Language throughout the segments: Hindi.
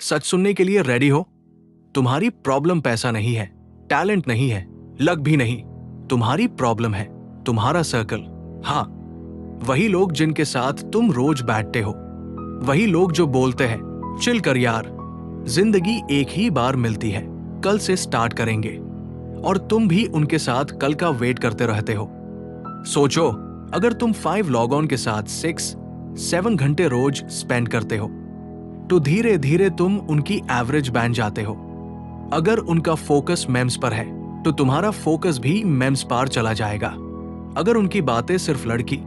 सच सुनने के लिए रेडी हो? तुम्हारी प्रॉब्लम पैसा नहीं है, टैलेंट नहीं है, लक भी नहीं। तुम्हारी प्रॉब्लम है तुम्हारा सर्कल। हाँ, वही लोग जिनके साथ तुम रोज बैठते हो, वही लोग जो बोलते हैं चिल कर यार, जिंदगी एक ही बार मिलती है, कल से स्टार्ट करेंगे, और तुम भी उनके साथ कल का वेट करते रहते हो। सोचो, अगर तुम 5 लॉग ऑन के साथ 6-7 घंटे रोज स्पेंड करते हो तो धीरे धीरे तुम उनकी एवरेज बन जाते हो। अगर उनका फोकस मेम्स पर है तो तुम्हारा फोकस भी मेम्स पर चला जाएगा। अगर उनकी बातें सिर्फ लड़की,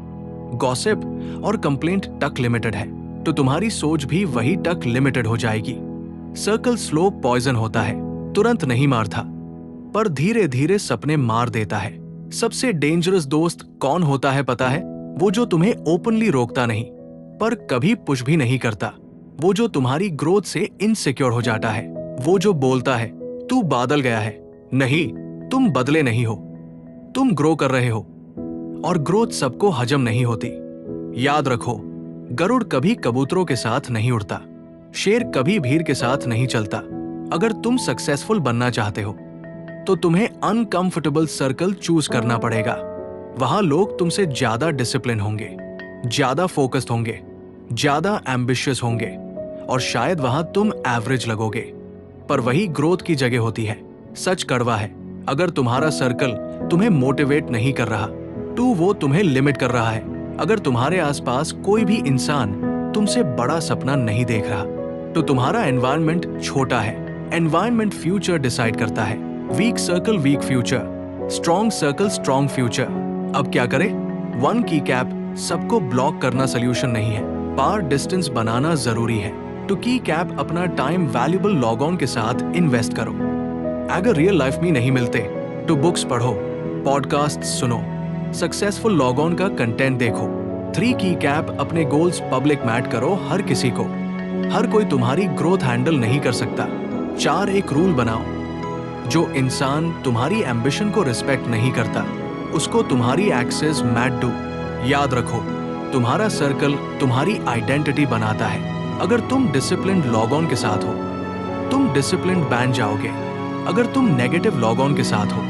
गॉसिप और कंप्लेंट तक लिमिटेड है तो तुम्हारी सोच भी वही तक लिमिटेड हो जाएगी। सर्कल स्लो पॉइजन होता है, तुरंत नहीं मारता, पर धीरे धीरे सपने मार देता है। सबसे डेंजरस दोस्त कौन होता है पता है? वो जो तुम्हें ओपनली रोकता नहीं पर कभी पुश भी नहीं करता। वो जो तुम्हारी ग्रोथ से इनसिक्योर हो जाता है। वो जो बोलता है तू बादल गया है। नहीं, तुम बदले नहीं हो, तुम ग्रो कर रहे हो, और ग्रोथ सबको हजम नहीं होती। याद रखो, गरुड़ कभी कबूतरों के साथ नहीं उड़ता, शेर कभी भीड़ के साथ नहीं चलता। अगर तुम सक्सेसफुल बनना चाहते हो तो तुम्हें अनकंफर्टेबल सर्कल चूज करना पड़ेगा। वहां लोग तुमसे ज्यादा डिसिप्लिन होंगे, ज्यादा फोकस्ड होंगे, ज्यादा एम्बिशियस होंगे, और शायद वहां तुम एवरेज लगोगे, पर वही ग्रोथ की जगह होती है। सच कड़वा है, अगर तुम्हारा सर्कल तुम्हें मोटिवेट नहीं कर रहा तो वो तुम्हें लिमिट कर रहा है। अगर तुम्हारे आसपास कोई भी इंसान तुमसे बड़ा सपना नहीं देख रहा तो तुम्हारा एनवायरनमेंट छोटा है। एनवायरनमेंट फ्यूचर डिसाइड करता है। Weak circle weak future, strong circle strong future. अब क्या करें? 1 की कैप सबको ब्लॉक करना सोल्यूशन नहीं है, पार डिस्टेंस बनाना जरूरी है। तो की कैप अपना टाइम वैल्यूबल लॉग ऑन के साथ इन्वेस्ट करो। अगर रियल लाइफ में नहीं मिलते तो बुक्स पढ़ो, पॉडकास्ट सुनो, सक्सेसफुल लॉग ऑन का कंटेंट देखो। 3 की कैप अपने गोल्स पब्लिक मैट करो हर किसी को। हर कोई तुम्हारी ग्रोथ हैंडल नहीं कर सकता। 4 एक रूल बनाओ, जो इंसान तुम्हारी एम्बिशन को रिस्पेक्ट नहीं करता उसको तुम्हारी एक्सेस मैट दो। याद रखो, तुम्हारा सर्कल तुम्हारी आइडेंटिटी बनाता है। अगर तुम डिसिप्लिन्ड लॉग ऑन के साथ हो तुम डिसिप्लिन्ड बन जाओगे। अगर तुम नेगेटिव लॉग ऑन के साथ हो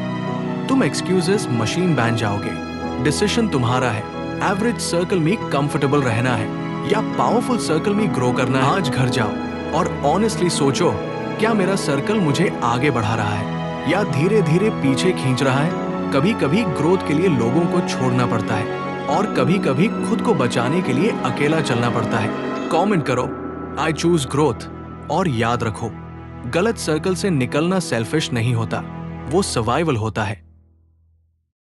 तुम एक्सक्यूजेस मशीन बन जाओगे। डिसीजन तुम्हारा है। एवरेज सर्कल में कंफर्टेबल रहना है या पावरफुल सर्कल में ग्रो करना है। आज घर जाओ और ऑनेस्टली सोचो, क्या मेरा सर्कल मुझे आगे बढ़ा रहा है या धीरे धीरे पीछे खींच रहा है? कभी कभी ग्रोथ के लिए लोगों को छोड़ना पड़ता है और कभी कभी खुद को बचाने के लिए अकेला चलना पड़ता है। कमेंट करो आई चूज ग्रोथ, और याद रखो, गलत सर्कल से निकलना सेल्फिश नहीं होता, वो सर्वाइवल होता है।